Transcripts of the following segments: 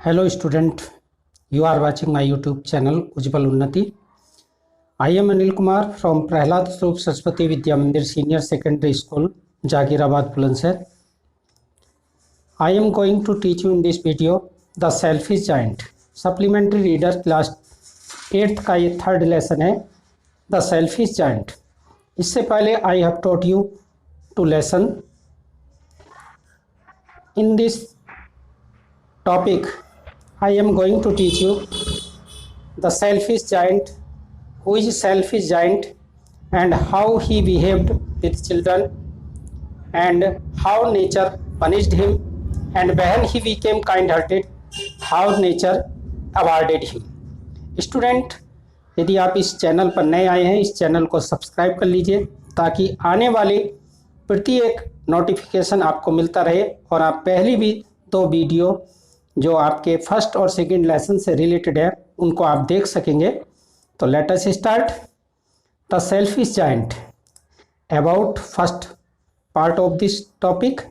Hello student, you are watching my YouTube channel Ujjwal Unnati. I am Anil Kumar from Prahlad Swarup Saraswati Vidya Mandir Senior Secondary School, Jagirabad, Bulandshahr. I am going to teach you in this video the selfish giant. Supplementary reader class 8th का ये third lesson है the selfish giant. इससे पहले I have taught you 2 lesson. In this topic I am going to teach you the selfish giant, who is selfish giant and how he behaved with children and how nature punished him, and when he became kind hearted how nature awarded him. Student, यदि आप इस channel पर नए आए हैं, इस channel को subscribe कर लीजिए ताकि आने वाले प्रत्येक नोटिफिकेशन आपको मिलता रहे और आप पहली भी 2 वीडियो जो आपके फर्स्ट और सेकंड लेसन से रिलेटेड है उनको आप देख सकेंगे. तो let us start. The selfish giant. About first part of this topic.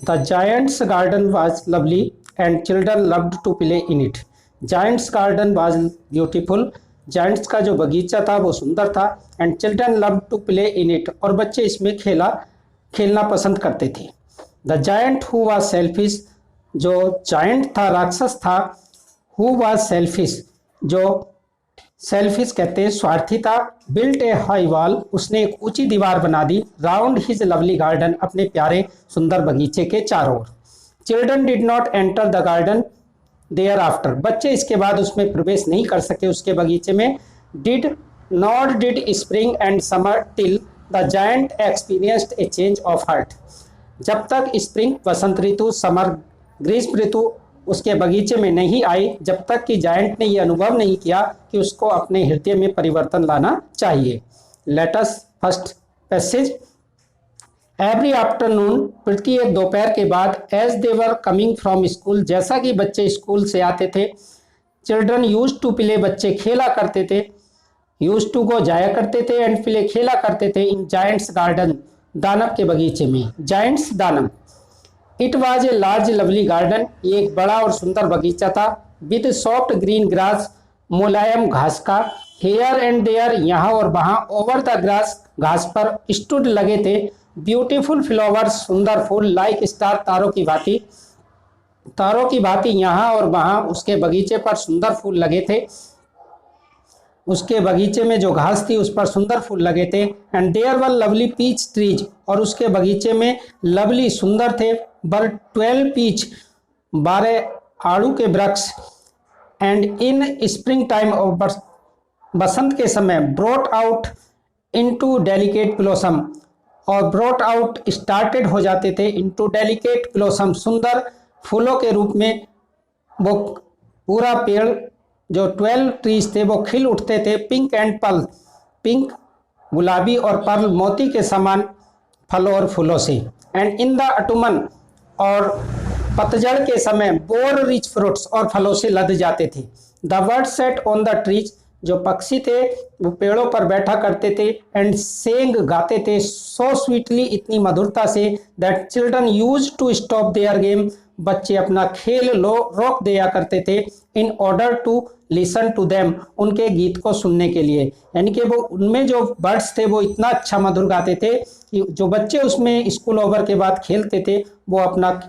The giant's garden was lovely and children loved to play in it. Giant's garden was beautiful. Giant's का जो बगीचा था वो सुंदर था. And children loved to play in it, और बच्चे इसमें खेलना पसंद करते थे. The giant who was selfish, जो जायंट था, राक्षस था. हु वाज सेल्फिश, जो सेल्फिश कहते हैं स्वार्थी था. बिल्ट ए हाई वॉल, उसने एक ऊंची दीवार बना दी. राउंड हिज लवली गार्डन, अपने प्यारे सुंदर बगीचे के चारों ओर. Children did not enter the garden thereafter, बच्चे इसके बाद उसमें प्रवेश नहीं कर सके उसके बगीचे में. Did spring and summer till the giant experienced A change of heart. जब तक स्प्रिंग वसंत ऋतु, समर ग्रीष्म ऋतु उसके बगीचे में नहीं आई, जब तक कि जायंट ने यह अनुभव नहीं किया कि उसको अपने हृदय में परिवर्तन लाना चाहिए. Let us first passage. Every afternoon, प्रत्येक दोपहर के बाद, as they were coming from school, जैसा कि बच्चे स्कूल से आते थे. चिल्ड्रन यूज्ड टू प्ले, बच्चे खेला करते थे. यूज्ड टू को जाया करते थे एंड प्ले खेला करते थे. इन जायंट्स गार्डन, दानव के बगीचे में. जायंट्स दानव. It was a large lovely garden, ये एक बड़ा और सुंदर बगीचा था. विद सॉफ्ट ग्रीन ग्रास, मुलायम घास का. हेयर एंड देयर, यहाँ और वहाँ. ओवर द ग्रास, घास पर. स्टूड, लगे थे. ब्यूटीफुल फ्लावर्स, सुंदर फूल. लाइक स्टार, तारों की भांति. तारों की भांति यहाँ और वहाँ उसके बगीचे पर सुंदर फूल लगे थे. उसके बगीचे में जो घास थी उस पर सुंदर फूल लगे थे. And there were lovely peach trees, और उसके बगीचे में लवली, सुंदर थे. बर 12 पीच, 12 आड़ू के वृक्ष. And in spring time of, बसंत के समय. Brought out into delicate blossom, और ब्रोट आउट स्टार्टेड हो जाते थे. इनटू डेलिकेट ब्लॉसम, सुंदर फूलों के रूप में. वो पूरा पेड़ जो 12 ट्रीज थे वो खिल उठते थे. पिंक एंड पर्ल, पिंक गुलाबी और पर्ल मोती के समान फलों और फूलों से. एंड इन द अटुमन, और पतझड़ के समय. बोर रिच फ्रूट्स, और फलों से लद जाते थे. The bird set on the trees, जो पक्षी थे वो पेड़ों पर बैठा करते थे. एंड सेंग, गाते थे. सो स्वीटली, इतनी मधुरता से. That children use to stop their game, बच्चे अपना खेल रोक दिया करते थे. In order to listen to them, उनके गीत को सुनने के लिए. यानी कि वो उनमें जो बर्ड्स थे वो इतना अच्छा मधुर गाते थे कि जो बच्चे उसमें स्कूल ओवर के बाद खेलते थे वो अपना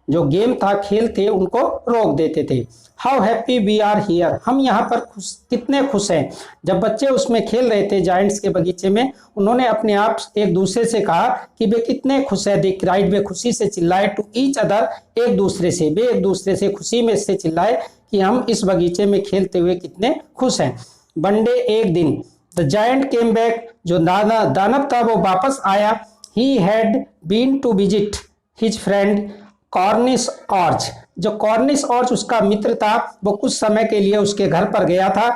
जो गेम था, खेल थे, उनको रोक देते थे. How happy we are here, हम यहाँ पर कितने खुश हैं. जब बच्चे उसमें खेल रहे थे जायंट्स के बगीचे में, उन्होंने अपने आप एक दूसरे से कहा कि वे कितने खुश है. दे क्राइड, वे खुशी से चिल्लाए. टू ईच अदर, एक दूसरे से. वे एक दूसरे से खुशी में से चिल्लाए कि हम इस बगीचे में खेलते हुए कितने खुश हैं. वन डे, एक दिन. द जायंट केम बैक, जो दानव था वो वापस आया. He had been to visit his friend Cornish ऑर्च, जो कॉर्निश ऑर्च उसका मित्र था, वो कुछ समय के लिए उसके घर पर गया था.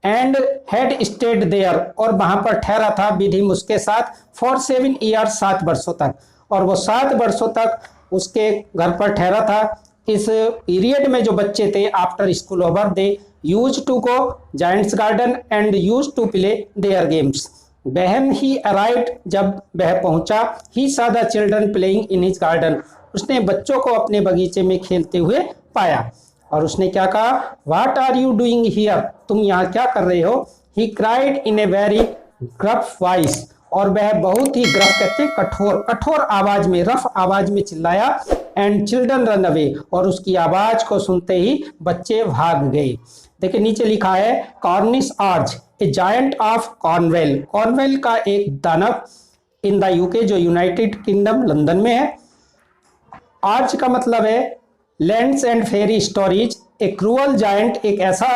एंड हैड स्टेड देयर, और वहां पर ठहरा था. विद हिम, उसके साथ. फॉर 7 ईयर्स, 7 वर्षों तक. और वो 7 वर्षों तक उसके घर पर ठहरा था. इस पीरियड में जो बच्चे थे, after school over, they use to go giant's garden and use to play their games. When he arrived, जब वह पहुंचा. ही saw the children playing in his garden, उसने बच्चों को अपने बगीचे में खेलते हुए पाया. और उसने क्या कहा, what are you doing here, तुम यहाँ क्या कर रहे हो। He cried in a very gruff voice, और वह बहुत ही ग्रफ कहते कठोर कठोर आवाज में, रफ आवाज में चिल्लाया। एंड चिल्ड्रन रन अवे, और उसकी आवाज को सुनते ही बच्चे भाग गए। देखिए नीचे लिखा है Cornish arch, a giant of Cornwall, Cornwall का एक दानव इन द यूके, जो यूनाइटेड किंगडम लंदन में है। आर्च का मतलब है Land's End fairy stories, a cruel giant, एक ऐसा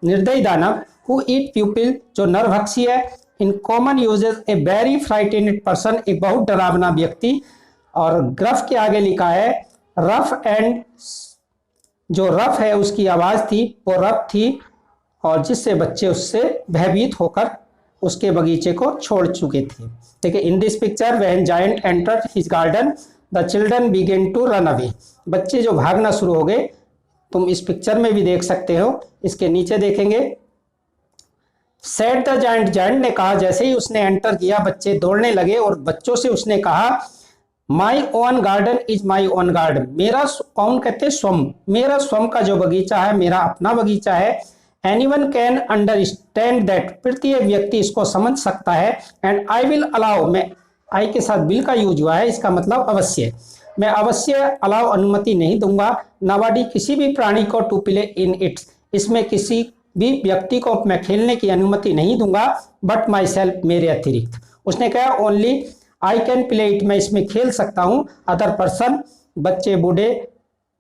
निर्दयी दानव, हु ईट पीपल, जो नरभक्षी है। In common uses a very frightened person, एक बहुत डरावना व्यक्ति। और ग्रफ के आगे लिखा है रफ, एंड जो रफ है उसकी आवाज थी वो रफ थी, और जिससे बच्चे उससे भयभीत होकर उसके बगीचे को छोड़ चुके थे। देखिए in this picture when giant entered his garden the children began to run away, बच्चे जो भागना शुरू हो गए। तुम इस पिक्चर में भी देख सकते हो, इसके नीचे देखेंगे सेड द जायंट, जायंट ने कहा, जैसे ही उसने एंटर किया बच्चे दौड़ने लगे और बच्चों से उसने कहा my own garden is my own garden, मेरा ओन कहते स्वम, मेरा स्वम का जो बगीचा है मेरा अपना बगीचा है। एनीवन कैन अंडरस्टैंड दैट, प्रत्येक व्यक्ति इसको समझ सकता है। एंड आई विल अलाउ, मैं आई के साथ बिल का यूज हुआ है, इसका मतलब अवश्य, मैं अवश्य अलाउ अनुमति नहीं दूंगा। नॉबडी, किसी भी प्राणी को टू प्ले इन इट्स, इसमें किसी भी व्यक्ति को मैं खेलने की अनुमति नहीं दूंगा। बट माई सेल्फ, मेरे अतिरिक्त, उसने कहा only I can play it, मैं इसमें खेल सकता हूँ। अदर पर्सन, बच्चे बूढ़े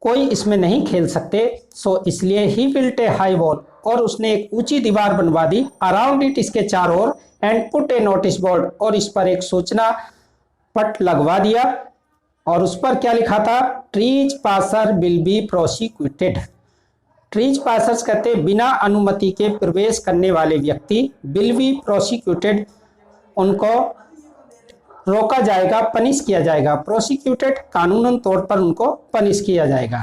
कोई इसमें नहीं खेल सकते। सो इसलिए ही बिल्ट ए हाई वॉल, और उसने एक ऊंची दीवार बनवा दी अराउंड इट, इसके चारों ओर। And put a notice board, और इस पर एक सूचना पट लगवा दिया। और उस पर क्या लिखा था, trees passer will be prosecuted. Trees passers कहते हैं बिना अनुमति के प्रवेश करने वाले व्यक्ति, विल बी प्रोसिक्यूटेड, उनको रोका जाएगा, पनिश किया जाएगा। प्रोसिक्यूटेड, कानूनन तौर पर उनको पनिश किया जाएगा।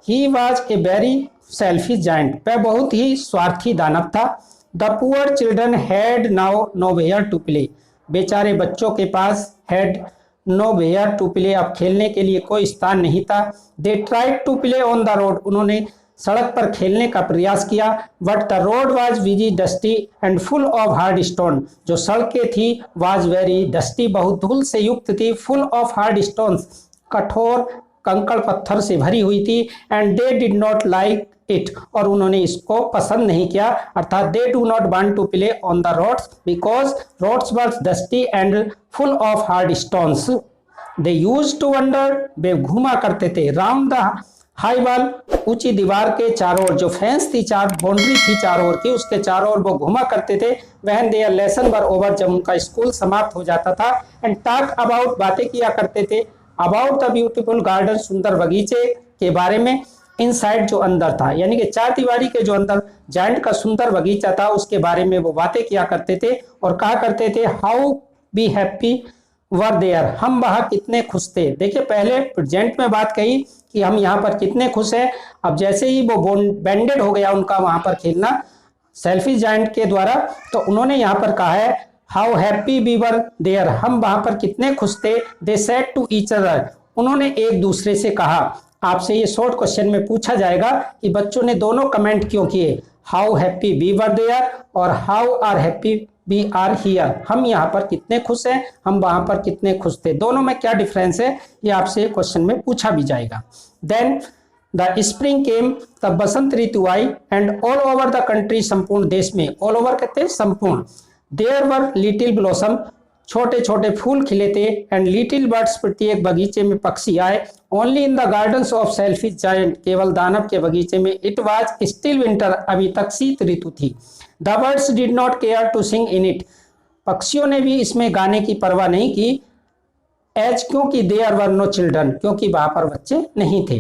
He was a very selfish giant, वह बहुत ही स्वार्थी दानव था। The poor children had now nowhere to play, बेचारे बच्चों के पास had nowhere to play, अब खेलने के लिए कोई स्थान नहीं था। They tried to play on the road, उन्होंने सड़क पर खेलने का प्रयास किया। But the road was very dusty and full of hard stone, जो सड़कें थी वाज वेरी डस्टी, बहुत धूल से युक्त थी। फुल ऑफ हार्ड स्टोन्स, कठोर कंकड़ पत्थर से भरी हुई थी। And they did not like it, और उन्होंने इसको पसंद नहीं किया, अर्थात they do not want to play on the roads because roads were dusty and full of hard stones. They used to wander, वे घूमा करते थे राउंड द हाई वॉल, ऊंची दीवार के चारों ओर, जो फेंस थी, चार बाउंड्री थी चारों ओर की, उसके चारों ओर वो घुमा करते थे। When there lesson were over, जब उनका स्कूल समाप्त हो जाता था। एंड टॉक अबाउट, बातें किया करते थे, अबाउट द ब्यूटीफुल गार्डन, सुंदर बगीचे के बारे में। इनसाइड, जो अंदर था, यानी कि चार दीवारी के जो अंदर जायंट का सुंदर बगीचा था उसके बारे में वो बातें किया करते थे और कहा करते थे how be happy were there, हम वहां कितने खुश थे। देखिए पहले प्रेजेंट में बात कही कि हम यहाँ पर कितने खुश हैं, अब जैसे ही वो बेंडेड हो गया उनका वहां पर खेलना सेल्फिश जायंट के द्वारा, तो उन्होंने यहाँ पर कहा है how happy we were there, हम वहां पर कितने खुश थे। They said to each other, उन्होंने एक दूसरे से कहा। आपसे ये शॉर्ट क्वेश्चन में पूछा जाएगा कि बच्चों ने दोनों कमेंट क्यों किए, how happy we were there और how are happy we are here, हम यहाँ पर कितने खुश हैं, हम वहां पर कितने खुश थे, दोनों में क्या डिफरेंस है, ये आपसे क्वेश्चन में पूछा भी जाएगा। देन द स्प्रिंग केम, तब बसंत ऋतु आई। And all over the country, संपूर्ण देश में, ऑल ओवर कहते हैं संपूर्ण। देयर वर लिटिल ब्लॉसम, छोटे छोटे फूल खिले थे। एंड लिटिल बर्ड्स, प्रत्येक बगीचे में पक्षी आए। Only in the gardens of selfish giant, केवल दानव के बगीचे में इट वाज स्टिल विंटर, अभी तक शीत ऋतु थी। The birds did not care to sing in it, पक्षियों ने भी इसमें गाने की परवाह नहीं की। एज, क्योंकि देयर वर नो चिल्ड्रन, क्योंकि वहां पर बच्चे नहीं थे।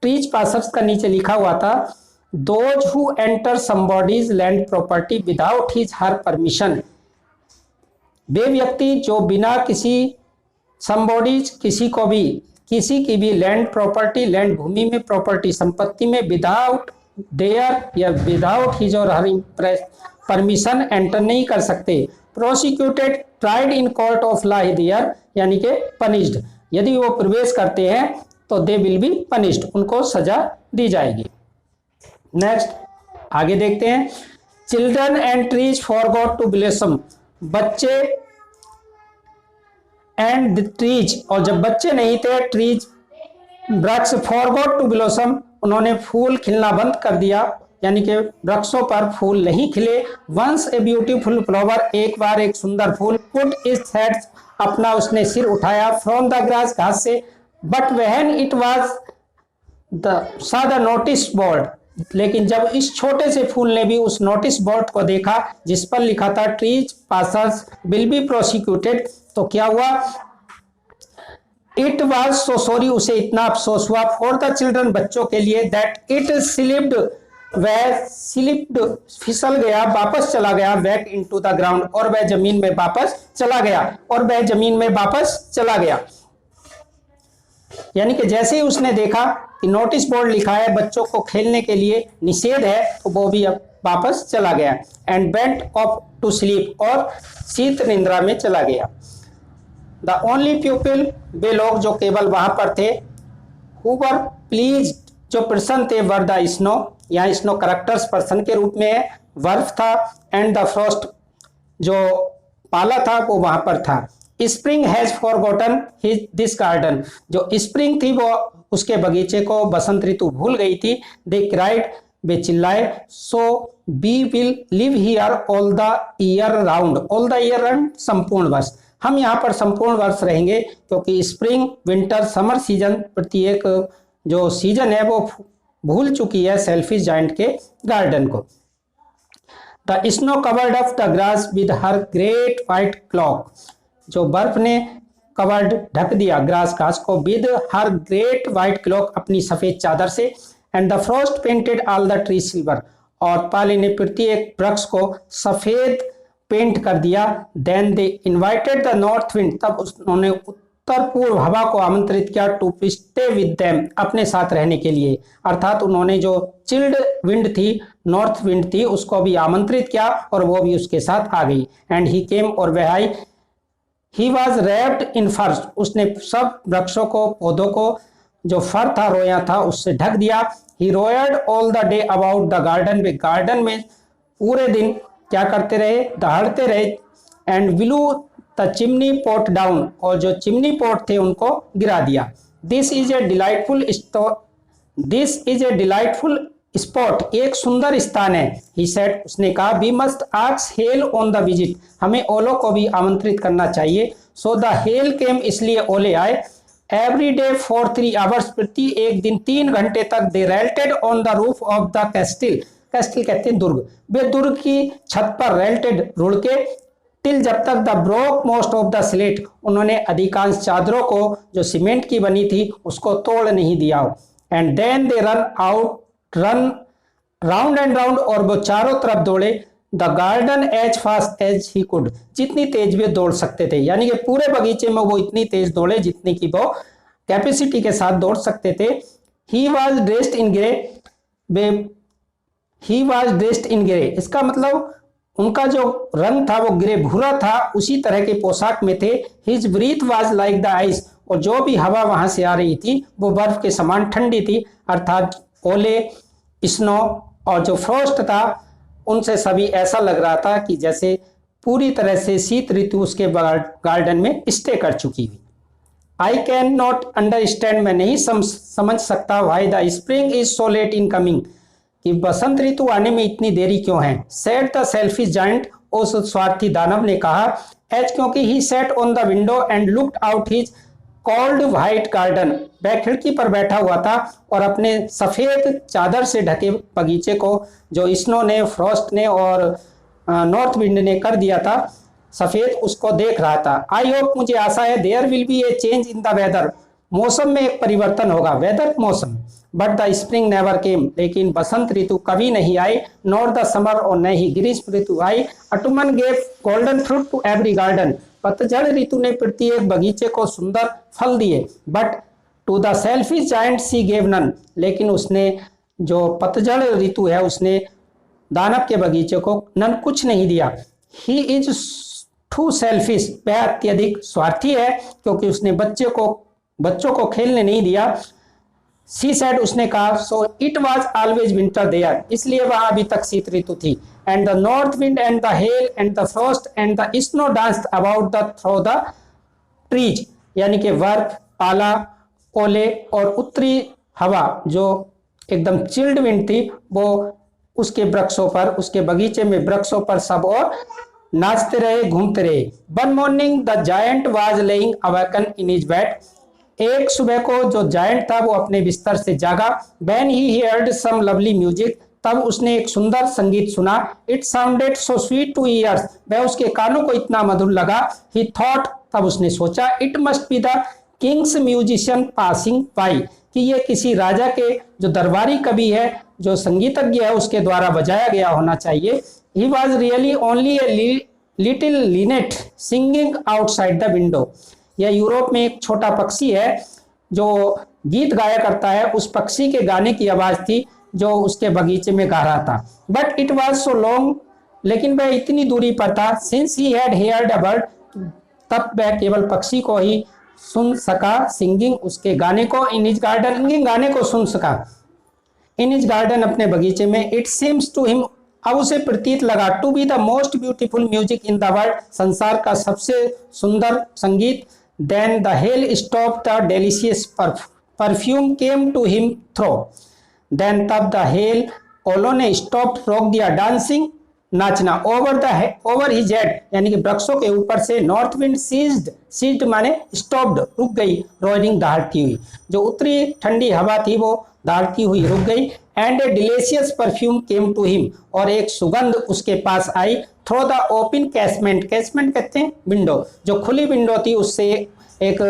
ट्रीज पासर्स का नीचे लिखा हुआ था those who enter somebody's land property without his her permission, वे व्यक्ति जो बिना किसी समबॉडीज, किसी की भी लैंड प्रॉपर्टी, लैंड भूमि में, प्रॉपर्टी संपत्ति में, विदाउट देयर या विदाउट हिज और हर परमिशन एंटर नहीं कर सकते। Prosecuted, tried in court of law there, यानी कि पनिश्ड, यदि वो प्रवेश करते हैं तो दे विल बी पनिश्ड, उनको सजा दी जाएगी। नेक्स्ट आगे देखते हैं। Children and trees forgot to blossom, बच्चे एंड ट्रीज, और जब बच्चे नहीं थे ट्रीज वृक्ष फॉरगॉट टू ब्लॉसम, उन्होंने फूल खिलना बंद कर दिया, यानी कि वृक्षों पर फूल नहीं खिले। वंस ए ब्यूटीफुल फ्लावर, एक बार एक सुंदर फूल, पुट इट्स हेड, अपना उसने सिर उठाया, फ्रॉम द ग्रास, घास से, but when it was saw the notice board, लेकिन जब इस छोटे से फूल ने भी उस नोटिस बोर्ड को देखा जिस पर लिखा था trees passers will be prosecuted, तो क्या हुआ, इट वाज सो सॉरी, उसे इतना अफसोस हुआ, फॉर द चिल्ड्रन, बच्चों के लिए, दैट इट स्लिप्ड, वह स्लिप्ड फिसल गया, वापस चला गया, बैक इनटू द ग्राउंड, और वह जमीन में वापस चला गया, और वह जमीन में वापस चला गया। यानी कि जैसे ही उसने देखा कि नोटिस बोर्ड लिखा है बच्चों को खेलने के लिए निषेध है, तो वो भी अब वापस चला गया, and went off to sleep, और शीत निंद्रा में चला गया। द ओनली पीपल, वे लोग जो केवल वहां पर थे, हु वर प्लीज, जो प्रसन्न थे, वर द स्नो, यहाँ स्नो करेक्टर्स पर्सन के रूप में है, वर्फ था, एंड द फ्रॉस्ट, जो पाला था वो वहां पर था। Spring has forgotten his this garden, जो स्प्रिंग थी वो उसके बगीचे को, बसंत ऋतु भूल गई थी। दे क्राइड, वे चिल्लाए, so we will live here all the year round, all the year round संपूर्ण वर्ष, हम यहाँ पर संपूर्ण वर्ष रहेंगे, क्योंकि स्प्रिंग विंटर समर सीजन प्रत्येक जो सीजन है वो भूल चुकी है सेल्फिश जायंट के गार्डन को। The snow covered of the grass with her great white clock, जो बर्फ ने कवर्ड ढक दिया ग्रास घास को, with her great white clock, अपनी सफेद चादर से, and the Frost painted all the tree silver, और पाले ने प्रत्येक वृक्ष को सफेद पेंट कर दिया। Then they invited the north wind, तब उन्होंने उत्तर पूर्व हवा को आमंत्रित किया, टू स्टे विद देम, अपने साथ रहने के लिए, अर्थात उन्होंने जो चिल्ड विंड थी, नॉर्थ विंड थी, उसको भी आमंत्रित किया और वो भी उसके साथ आ गई। एंड ही केम, और वह आई, ही वॉज रैप्ड इन फर्स, उसने सब वृक्षों को, पौधों को जो फर था, रोया था, उससे ढक दिया। He roared all the day about the garden, वे गार्डन में पूरे दिन क्या करते रहे, दहाड़ते रहे। And blew the chimney pot down, और जो चिमनी पॉट थे उनको गिरा दिया। This is a delightful spot, एक सुंदर स्थान है। ही सेड, उसने कहा, we must ask hail on the visit, हमें ओलो को भी आमंत्रित करना चाहिए। सो द हेल केम, इसलिए ओले आए। एवरी डे फॉर 3 आवर्स, प्रति एक दिन 3 घंटे तक। They rattled on the roof of the castle, castle कहते हैं दुर्ग, वे दुर्ग की छत पर रेल्टेड, रुड़ के, टिल, जब तक the broke most of the slate, उन्होंने अधिकांश चादरों को जो सीमेंट की बनी थी उसको तोड़ नहीं दिया। And then they run round and round, और वो चारों तरफ दौड़े। The garden as fast as he could, जितनी तेज वे दौड़ सकते थे, यानी कि पूरे बगीचे में वो इतनी तेज दौड़े जितनी की वो कैपेसिटी के साथ दौड़ सकते थे। He was dressed in grey, he was dressed in grey, इसका मतलब उनका जो रंग था वो ग्रे भूरा था, उसी तरह के पोशाक में थे। His breath was like the ice, और जो भी हवा वहां से आ रही थी वो बर्फ के समान ठंडी थी, अर्थात ओले, स्नो और जो फ्रॉस्ट था उनसे सभी ऐसा लग रहा था कि जैसे पूरी तरह से शीत ऋतु उसके गार्डन में स्टे कर चुकी हुई। आई कैन नॉट अंडरस्टैंड, मैं नहीं समझ सकता, why the spring is so let in coming, कि बसंत ऋतु आने में इतनी देरी क्यों है। सेड द सेल्फिश जायंट, उस स्वार्थी दानव ने कहा। एज, क्योंकि he sat on the window and looked out his cold white garden, वह खिड़की पर बैठा हुआ था और अपने सफेद चादर से ढके बगीचे को, जो स्नो ने, फ्रॉस्ट ने और नॉर्थ विंड ने कर दिया था सफेद, उसको देख रहा था। आई होप, मुझे आशा है, there will be a change in the weather, मौसम में एक परिवर्तन होगा, वेदर मौसम। But the spring never came, लेकिन बसंत ऋतु कभी नहीं आई। नॉर द समर, और न ही ग्रीष्म ऋतु आई। Autumn gave golden fruit to every garden, पतझड़ ऋतु ने प्रत्येक बगीचे को सुंदर फल दिए। But to the selfish giant she gave none, लेकिन उसने जो पतझड़ ऋतु है उसने दानव के बगीचे को नन, कुछ नहीं दिया। ही इज टू सेल्फिश, वह अत्यधिक स्वार्थी है, क्योंकि उसने बच्चों को खेलने नहीं दिया। शी सेड, उसने कहा, so it was always winter there, इसलिए वहां अभी तक शीत ऋतु थी। And the north wind and the hail and the frost and the snow danced about the through the trees, यानी कि बर्फ, पाला, ओले और उत्तरी हवा जो एकदम चिल्ड विंड थी, वो उसके वृक्षों पर, उसके बगीचे में वृक्षों पर सब और नाचते रहे, घूमते रहे। One morning the giant was laying awaken in his bed, एक सुबह को जो जायंट था वो अपने बिस्तर से जागा। When he heard some lovely music, तब उसने एक सुंदर संगीत सुना। It sounded so sweet to ears, वह उसके कानों को इतना मधुर लगा। ही थॉट, तब उसने सोचा, it must be the Kings musician passing by, कि ये किसी राजा के जो दरबारी कवि है, जो संगीतज्ञ है, उसके द्वारा बजाया गया होना चाहिए। He was really only a little Lynette singing outside the window, यह यूरोप में एक छोटा पक्षी है जो गीत गाया करता है, उस पक्षी के गाने की आवाज थी जो उसके बगीचे में गा रहा था। But it was so long, लेकिन वह इतनी दूरी पर था। Since he had heard a bird, तब वह केवल पक्षी को ही सुन सका। सिंगिंग, उसके गाने को। इन हिज गार्डन, सिंगिंग, गाने को सुन सका। इन हिज गार्डन, अपने बगीचे में। इट सीम्स टू हिम, अब उसे प्रतीत लगा, to be the most beautiful music in the world, संसार का सबसे सुंदर संगीत। Then the hail stop the delicious perfume came to him through, then तब द हेल, ओलों ने स्टॉप, रोक दिया, डांसिंग, नाचना, ओवर हिज हेड, यानी कि वृक्षों के ऊपर से। नॉर्थ विंड सीज्ड माने स्टॉप्ड, रुक गई। रोइंग, दहाड़ती हुई, जो उत्तरी ठंडी हवा थी वो दहाड़ती हुई रुक गई। And a delicious perfume came to him, और एक सुगंध उसके पास आई। Through the open casement, casement कहते हैं विंडो, जो खुली विंडो थी उससे एक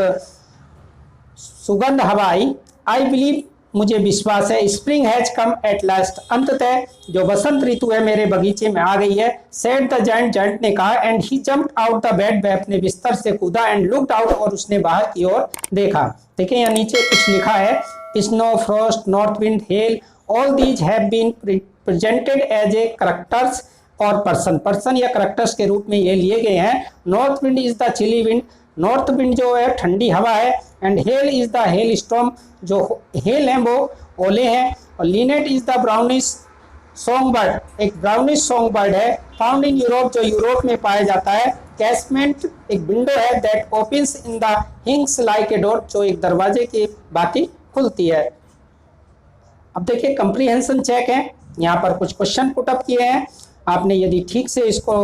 सुगंध हवा आई। आई बिलीव, मुझे विश्वास है, spring has come at last, अंततः जो बसंत ऋतु है मेरे बगीचे में आ गई है। सेड द जायंट, जायंट ने कहा। And he jumped out the bed, वह अपने बिस्तर से कूदा। एंड लुक्ड आउट, और उसने बाहर की ओर देखा। देखिए यहाँ नीचे कुछ लिखा है, snow, frost, north wind, hail, all these have been presented as a characters और पर्सन या करैक्टर्स के रूप में ये लिए गए हैं। North wind is the chilly wind, north wind जो है ठंडी हवा है। And hail is the hailstorm, जो हेल है वो ओले हैं। और linnet is the brownish song bird, एक ब्राउनिश सॉन्ग बर्ड है, फाउंड इन यूरोप, जो यूरोप में पाया जाता है। कैसमेंट, एक विंडो है, that opens in the हिंग्स like a door, जो एक दरवाजे की बाती खुलती है। अब देखिए कंप्रीहेंशन चेक है, यहाँ पर कुछ क्वेश्चन पुट अप किए हैं। आपने यदि ठीक से इसको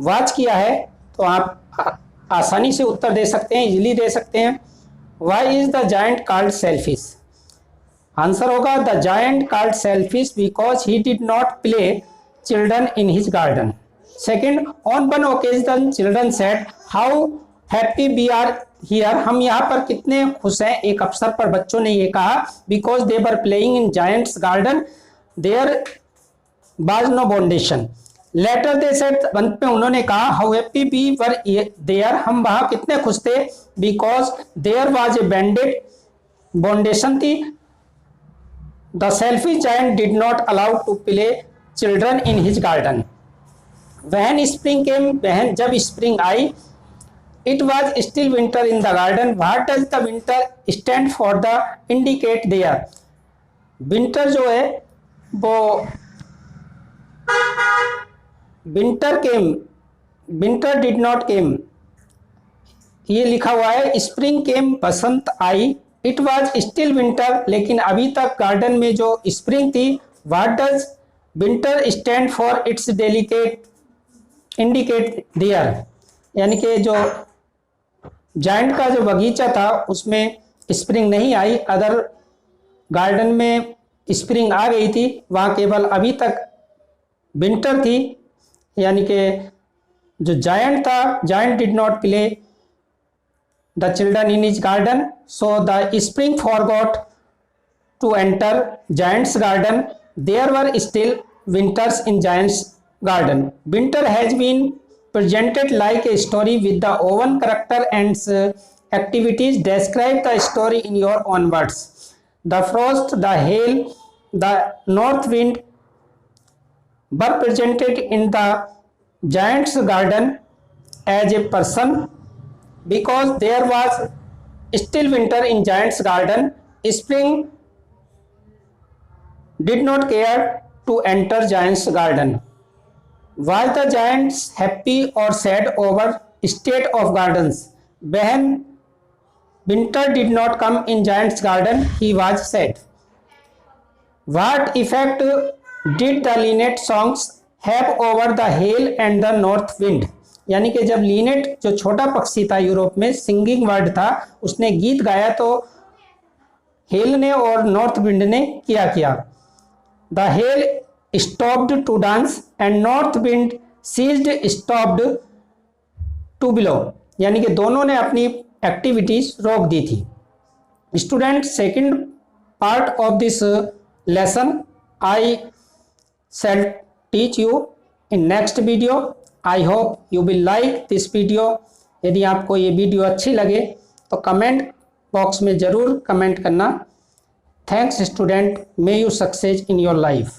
वॉच किया है तो आप आसानी से उत्तर दे सकते हैं, इजीली दे सकते हैं। Why is the giant called selfish? Answer होगा the giant called selfish because he did not play children in his garden. Second, on one occasion children said how happy we are here, हम यहाँ पर कितने खुश हैं, एक अवसर पर बच्चों ने ये कहा। Because they were playing in giant's garden there was no foundation. Later they said, अंत में उन्होंने कहा, how happy we were there, हम वहां कितने खुश थे। Because there was a banded, foundation थी। The selfish giant did not allow to play children in his garden. When spring came, वहन जब स्प्रिंग आई, it was still winter in the garden. What does the winter stand for the indicate there, winter जो है वो winter came, winter did not came, ये लिखा हुआ है। स्प्रिंग केम, बसंत आई। इट वॉज स्टिल विंटर, लेकिन अभी तक गार्डन में जो स्प्रिंग थी। What does winter stand for, it's delicate indicate there, यानी कि जो जायंट का जो बगीचा था उसमें स्प्रिंग नहीं आई, अदर गार्डन में स्प्रिंग आ गई थी, वहाँ केवल अभी तक विंटर थी। यानी कि जो जायंट था, giant did not play the children in his garden, so the spring forgot to enter giant's garden, there were still winters in Giant's garden. Winter has been presented like a story with the own character and activities. Describe the story in your own words. The frost, the hail, the north wind were presented in the Giant's garden as a person because there was still winter in Giant's garden. Spring did not care to enter giant's garden. Was the giants happy or sad over state of gardens? When winter did not come in giant's garden, he was sad. What effect did the linnet songs have over the hail and the north wind? यानी कि जब Lynette जो छोटा पक्षी था Europe में, singing bird था, उसने गीत गाया तो हेल ने और नॉर्थ विंड ने किया। The hail stopped to dance and north wind ceased stopped to blow, यानी कि दोनों ने अपनी एक्टिविटीज रोक दी थी। Student, second part of this lesson I shall teach you in next video. I hope you will like this video. यदि आपको ये वीडियो अच्छी लगे तो कमेंट बॉक्स में ज़रूर कमेंट करना। Thanks student, may you success in your life.